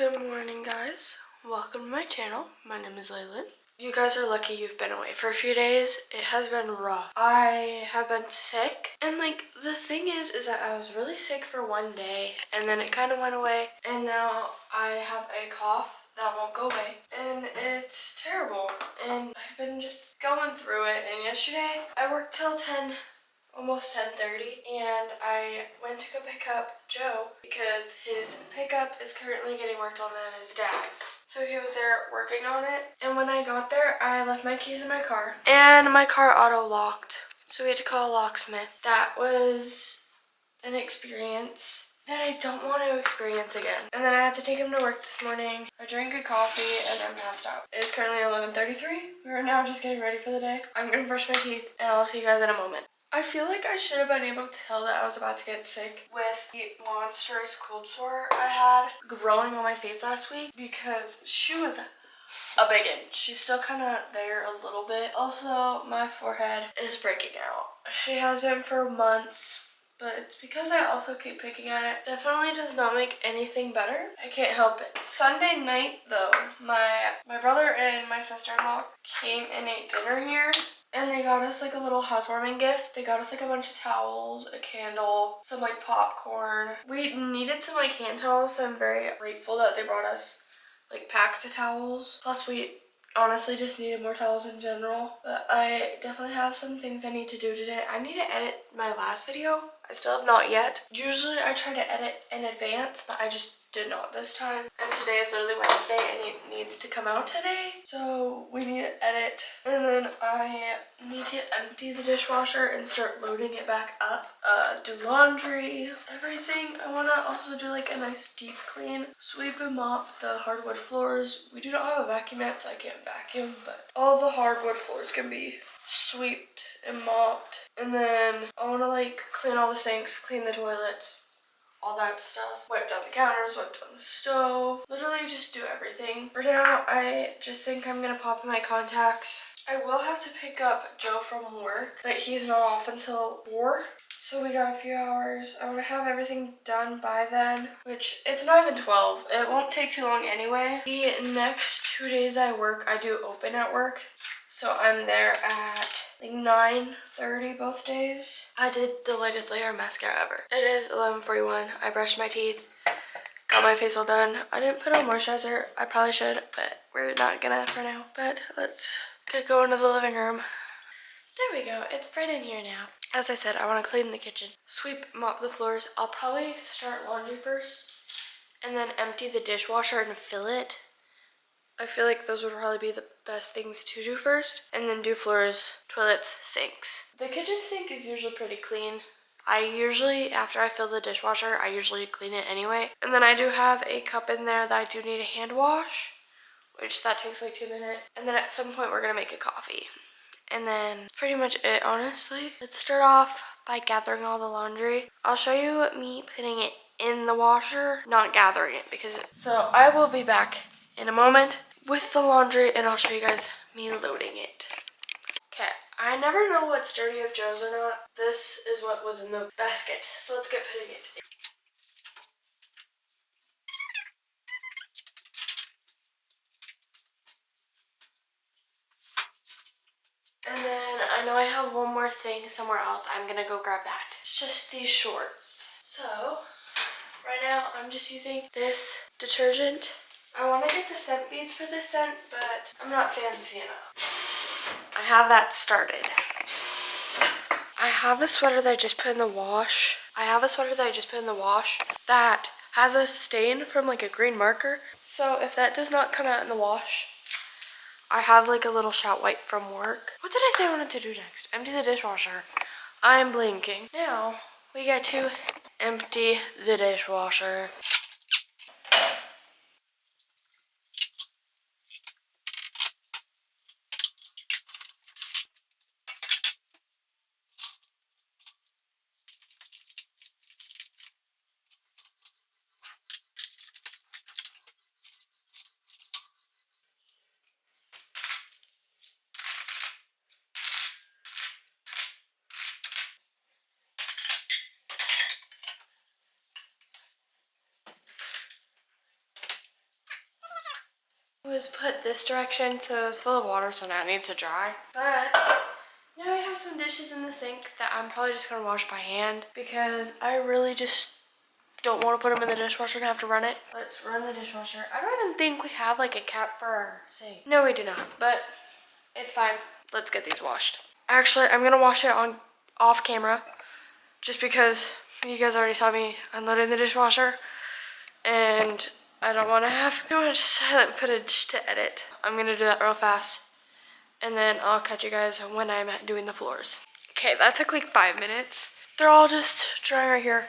Good morning, guys. Welcome to my channel. My name is Laylan. You guys are lucky you've been away for a few days. It has been rough. I have been sick, and the thing is that I was really sick for one day, and then it kind of went away, and now I have a cough that won't go away, and it's terrible, and I've been just going through it. And yesterday I worked till 10, almost 10:30, and I went to go pick up Joe because his pickup is currently getting worked on at his dad's. So he was there working on it, and when I got there, I left my keys in my car, and my car auto-locked. So we had to call a locksmith. That was an experience that I don't want to experience again. And then I had to take him to work this morning. I drank a coffee and then passed out. It is currently 11:33. We're now just getting ready for the day. I'm gonna brush my teeth, and I'll see you guys in a moment. I feel like I should have been able to tell that I was about to get sick with the monstrous cold sore I had growing on my face last week, because she was a biggin. She's still kind of there a little bit. Also, my forehead is breaking out. She has been for months, but it's because I also keep picking at it. Definitely does not make anything better. I can't help it. Sunday night, though, my brother and my sister-in-law came and ate dinner here. And they got us a little housewarming gift. They got us a bunch of towels, a candle, some popcorn. We needed some hand towels, so I'm very grateful that they brought us packs of towels. Plus we honestly just needed more towels in general. But I definitely have some things I need to do today. I need to edit my last video. I still have not yet. Usually I try to edit in advance, but I just did not this time. And today is literally Wednesday and it needs to come out today. So we need to edit. And then I need to empty the dishwasher and start loading it back up. Do laundry, everything. I want to also do a nice deep clean. Sweep and mop the hardwood floors. We do not have a vacuum yet, so I can't vacuum, but all the hardwood floors can be swept and mopped. And then I want to clean all the sinks, clean the toilets, all that stuff. Wipe down the counters, wipe down the stove. Literally just do everything. For now, I just think I'm gonna pop in my contacts. I will have to pick up Joe from work, but he's not off until 4. So we got a few hours. I want to have everything done by then, which it's not even 12. It won't take too long anyway. The next 2 days I work, I do open at work. So I'm there at 9:30 both days. I did the lightest layer of mascara ever. It is 11:41. I brushed my teeth, got my face all done. I didn't put on moisturizer. I probably should, but we're not gonna for now. But let's get going to the living room. There we go. It's bright in here now. As I said, I want to clean the kitchen, sweep, mop the floors. I'll probably start laundry first and then empty the dishwasher and fill it. I feel like those would probably be the best things to do first, and then do floors, toilets, sinks. The kitchen sink is usually pretty clean. After I fill the dishwasher, I usually clean it anyway. And then I do have a cup in there that I do need a hand wash, which that takes 2 minutes. And then at some point we're gonna make a coffee. And then that's pretty much it, honestly. Let's start off by gathering all the laundry. I'll show you me putting it in the washer, not gathering it, so I will be back in a moment with the laundry, and I'll show you guys me loading it. Okay, I never know what's dirty of Joe's or not. This is what was in the basket, so let's get putting it in. And then I know I have one more thing somewhere else. I'm gonna go grab that. It's just these shorts. So right now I'm just using this detergent. I want to get the scent beads for this scent, but I'm not fancy enough. I have that started. I have a sweater that I just put in the wash. That has a stain from a green marker. So if that does not come out in the wash, I have a little shot wipe from work. What did I say I wanted to do next? Empty the dishwasher. I'm blinking. Now we get to empty the dishwasher. was put this direction, so it's full of water, so now it needs to dry. But now I have some dishes in the sink that I'm probably just gonna wash by hand because I really just don't want to put them in the dishwasher and have to run it. Let's run the dishwasher. I don't even think we have like a cap for our sink. No, we do not, but it's fine. Let's get these washed. Actually, I'm gonna wash it on off camera just because you guys already saw me unloading the dishwasher and I don't want to have too much silent footage to edit. I'm gonna do that real fast and then I'll catch you guys when I'm doing the floors. Okay, that took like 5 minutes. They're all just drying right here.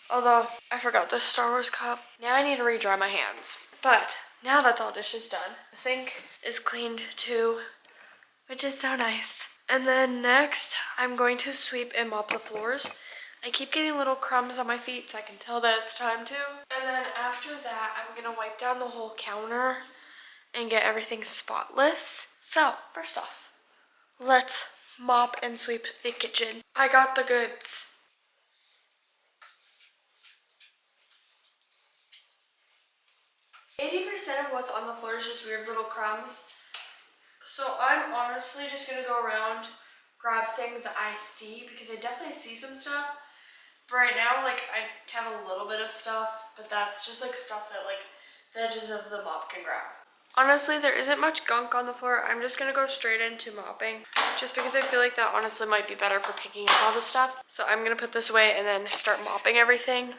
Although, I forgot the Star Wars cup. Now I need to re-dry my hands. But, now that's all dishes done. The sink is cleaned too, which is so nice. And then next, I'm going to sweep and mop the floors. I keep getting little crumbs on my feet, so I can tell that it's time to. And then after that, I'm gonna wipe down the whole counter and get everything spotless. So, first off, let's mop and sweep the kitchen. I got the goods. 80% of what's on the floor is just weird little crumbs. So I'm honestly just gonna go around, grab things that I see because I definitely see some stuff. But right now, like I have a little bit of stuff, but that's just like stuff that like the edges of the mop can grab. Honestly, there isn't much gunk on the floor. I'm just gonna go straight into mopping just because I feel like that honestly might be better for picking up all the stuff. So I'm gonna put this away and then start mopping everything.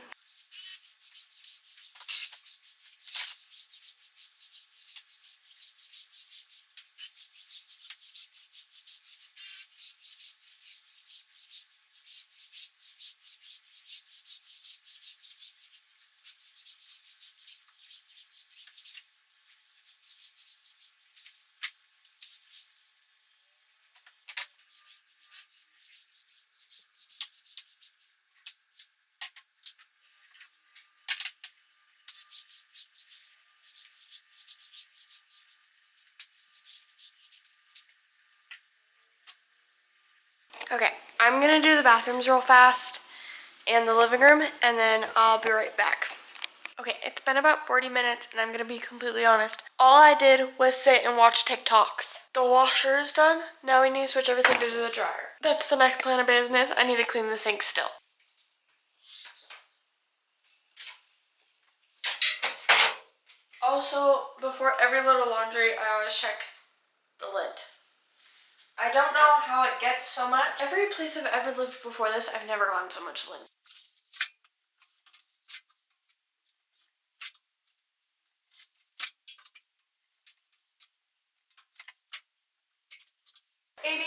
Okay, I'm gonna do the bathrooms real fast and the living room, and then I'll be right back. Okay, it's been about 40 minutes, and I'm gonna be completely honest. All I did was sit and watch TikToks. The washer is done. Now we need to switch everything to the dryer. That's the next plan of business. I need to clean the sink still. Also, before every load of laundry, I always check the lid. I don't know how it gets so much. Every place I've ever lived before this, I've never gotten so much lint.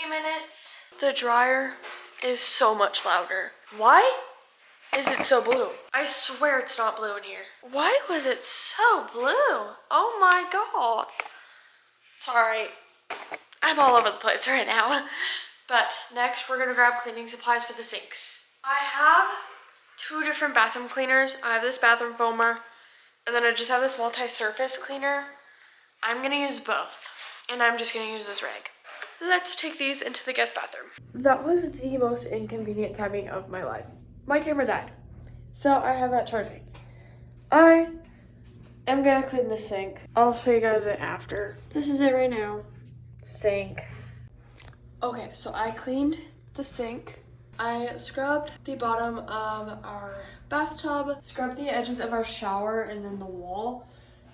Minutes. The dryer is so much louder. Why is it so blue? I swear it's not blue in here. Why was it so blue? Oh my god. Sorry. I'm all over the place right now. But next we're gonna grab cleaning supplies for the sinks. I have 2 different bathroom cleaners. I have this bathroom foamer and then I just have this multi-surface cleaner. I'm gonna use both and I'm just gonna use this rag. Let's take these into the guest bathroom. That was the most inconvenient timing of my life. My camera died, so I have that charging. I am gonna clean the sink. I'll show you guys it after. This is it right now. Sink. Okay, so I cleaned the sink. I scrubbed the bottom of our bathtub, scrubbed the edges of our shower and then the wall,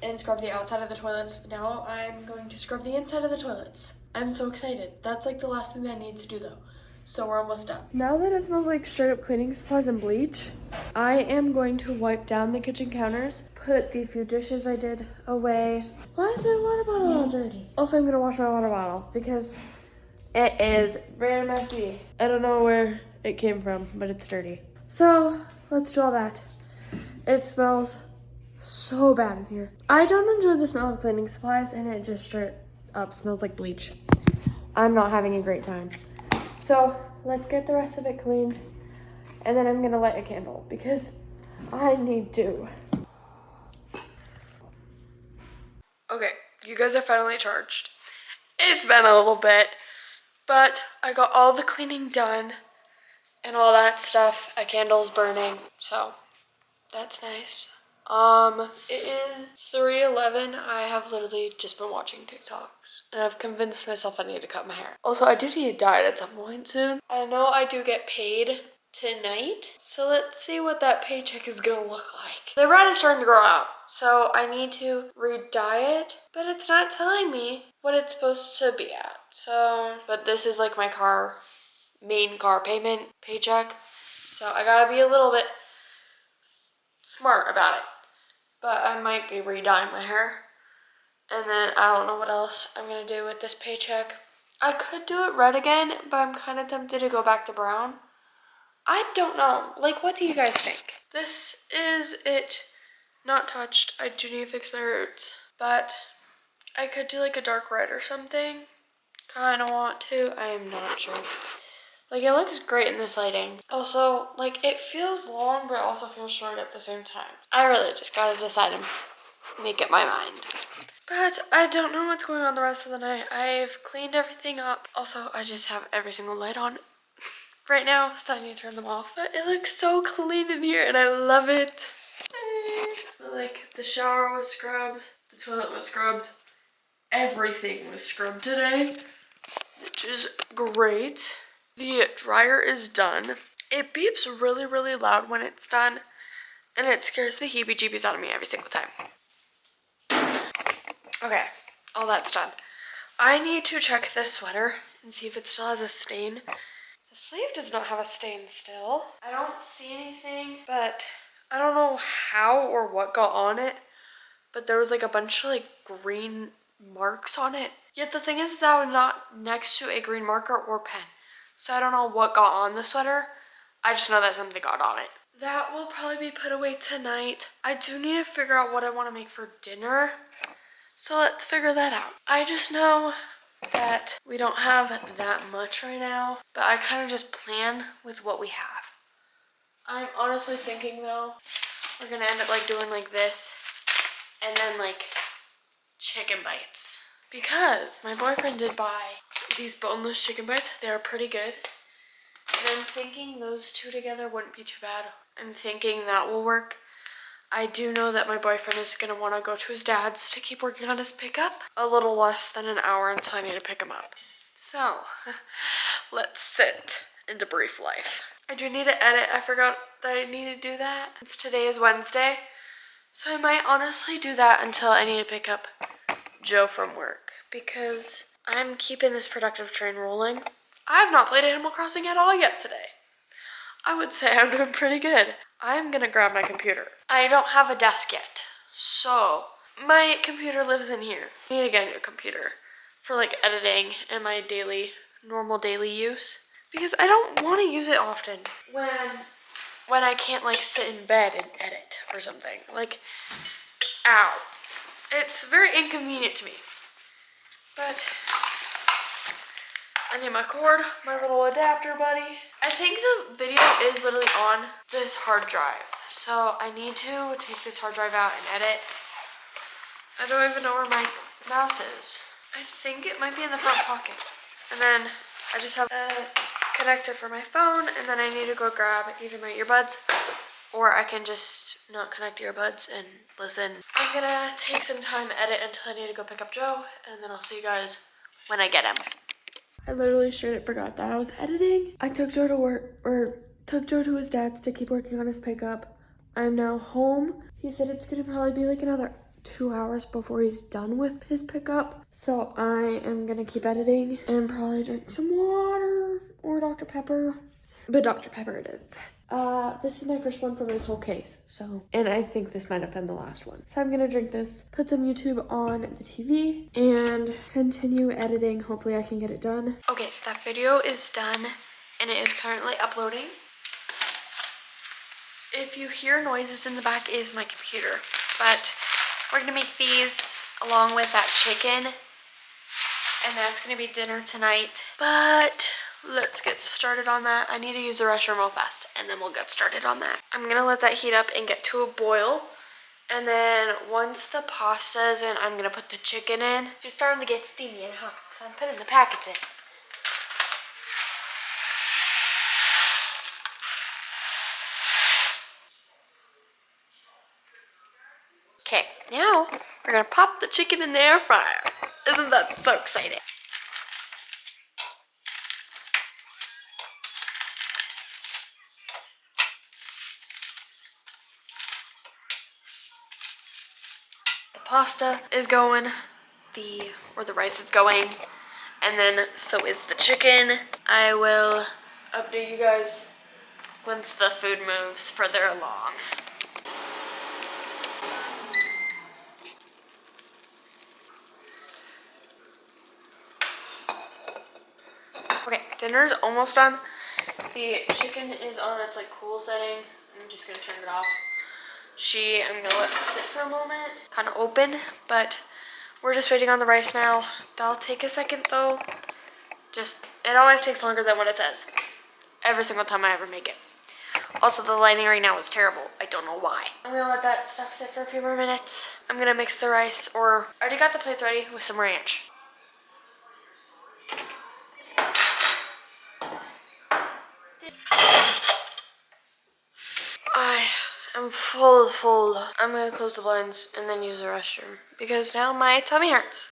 and scrub the outside of the toilets. Now I'm going to scrub the inside of the toilets. I'm so excited. That's like the last thing that I need to do though. So we're almost done. Now that it smells like straight up cleaning supplies and bleach, I am going to wipe down the kitchen counters, put the few dishes I did away. Why is my water bottle all dirty? Also, I'm gonna wash my water bottle because it is very messy. I don't know where it came from, but it's dirty. So let's do all that. It smells so bad in here. I don't enjoy the smell of cleaning supplies and it just straight up smells like bleach. I'm not having a great time. So let's get the rest of it cleaned and then I'm gonna light a candle because I need to. Okay, you guys are finally charged. It's been a little bit, but I got all the cleaning done and all that stuff. A candle's burning, so that's nice. It is 3:11 11, I have literally just been watching TikToks. And I've convinced myself I need to cut my hair. Also, I do need a diet at some point soon. I know I do get paid tonight. So let's see what that paycheck is gonna look like. The red is starting to grow out. So I need to re-dye it. But it's not telling me what it's supposed to be at. So, but this is like my main car payment paycheck. So I gotta be a little bit smart about it. But I might be re-dyeing my hair. And then I don't know what else I'm gonna do with this paycheck. I could do it red again, but I'm kind of tempted to go back to brown. I don't know. Like, what do you guys think? This is it. Not touched. I do need to fix my roots. But I could do like a dark red or something. Kind of want to. I am not sure. Like, it looks great in this lighting. Also, like, it feels long, but it also feels short at the same time. I really just gotta decide and make up my mind. But I don't know what's going on the rest of the night. I've cleaned everything up. Also, I just have every single light on right now, so I need to turn them off. But it looks so clean in here, and I love it. Like, the shower was scrubbed. The toilet was scrubbed. Everything was scrubbed today, which is great. The dryer is done. It beeps really, really loud when it's done, and it scares the heebie-jeebies out of me every single time. Okay, all that's done. I need to check this sweater and see if it still has a stain. The sleeve does not have a stain still. I don't see anything, but I don't know how or what got on it, but there was like a bunch of like green marks on it. Yet the thing is that I was not next to a green marker or pen. So I don't know what got on the sweater. I just know that something got on it. That will probably be put away tonight. I do need to figure out what I want to make for dinner. So let's figure that out. I just know that we don't have that much right now, but I kind of just plan with what we have. I'm honestly thinking though, we're gonna end up like doing like this and then like chicken bites. Because my boyfriend did buy these boneless chicken bites. They're pretty good. And I'm thinking those two together wouldn't be too bad. I'm thinking that will work. I do know that my boyfriend is going to want to go to his dad's to keep working on his pickup. A little less than an hour until I need to pick him up. So, let's sit and debrief life. I do need to edit. I forgot that I need to do that. Since today is Wednesday. So I might honestly do that until I need to pick up Joe from work. Because I'm keeping this productive train rolling. I have not played Animal Crossing at all yet today. I would say I'm doing pretty good. I'm gonna grab my computer. I don't have a desk yet, so my computer lives in here. I need to get a new computer for like editing and my normal daily use, because I don't want to use it often when I can't like sit in bed and edit or something. Like, ow. It's very inconvenient to me. But I need my cord, my little adapter buddy. I think the video is literally on this hard drive. So I need to take this hard drive out and edit. I don't even know where my mouse is. I think it might be in the front pocket. And then I just have a connector for my phone, and then I need to go grab either my earbuds or I can just not connect earbuds and listen. I'm gonna take some time to edit until I need to go pick up Joe, and then I'll see you guys when I get him. I literally straight up forgot that I was editing. I took Joe to work, or took Joe to his dad's to keep working on his pickup. I'm now home. He said it's gonna probably be like another 2 hours before he's done with his pickup. So I am gonna keep editing and probably drink some water or Dr. Pepper. But Dr. Pepper it is. This is my first one from this whole case, so, and I think this might have been the last one. So I'm gonna drink this, put some YouTube on the TV, and continue editing. Hopefully I can get it done. Okay, that video is done, and it is currently uploading. If you hear noises in the back, it is my computer. But we're gonna make these along with that chicken, and that's gonna be dinner tonight. But let's get started on that. I need to use the restroom real fast, and then we'll get started on that. I'm gonna let that heat up and get to a boil. And then once the pasta is in, I'm gonna put the chicken in. She's starting to get steamy and hot, so I'm putting the packets in. Okay, Now, we're gonna pop the chicken in the air fryer. Isn't that so exciting? The pasta is going, the rice is going, and then so is the chicken. I will update you guys once the food moves further along. Okay, dinner's almost done. The chicken is on its like cool setting. I'm just gonna turn it off. I'm gonna let it sit for a moment, kind of open, but we're just waiting on the rice now. That'll take a second though. It always takes longer than what it says. Every single time I ever make it. Also, the lighting right now is terrible. I don't know why. I'm gonna let that stuff sit for a few more minutes. I'm gonna mix the rice, or I already got the plates ready with some ranch. I'm full. I'm gonna close the blinds and then use the restroom because now my tummy hurts.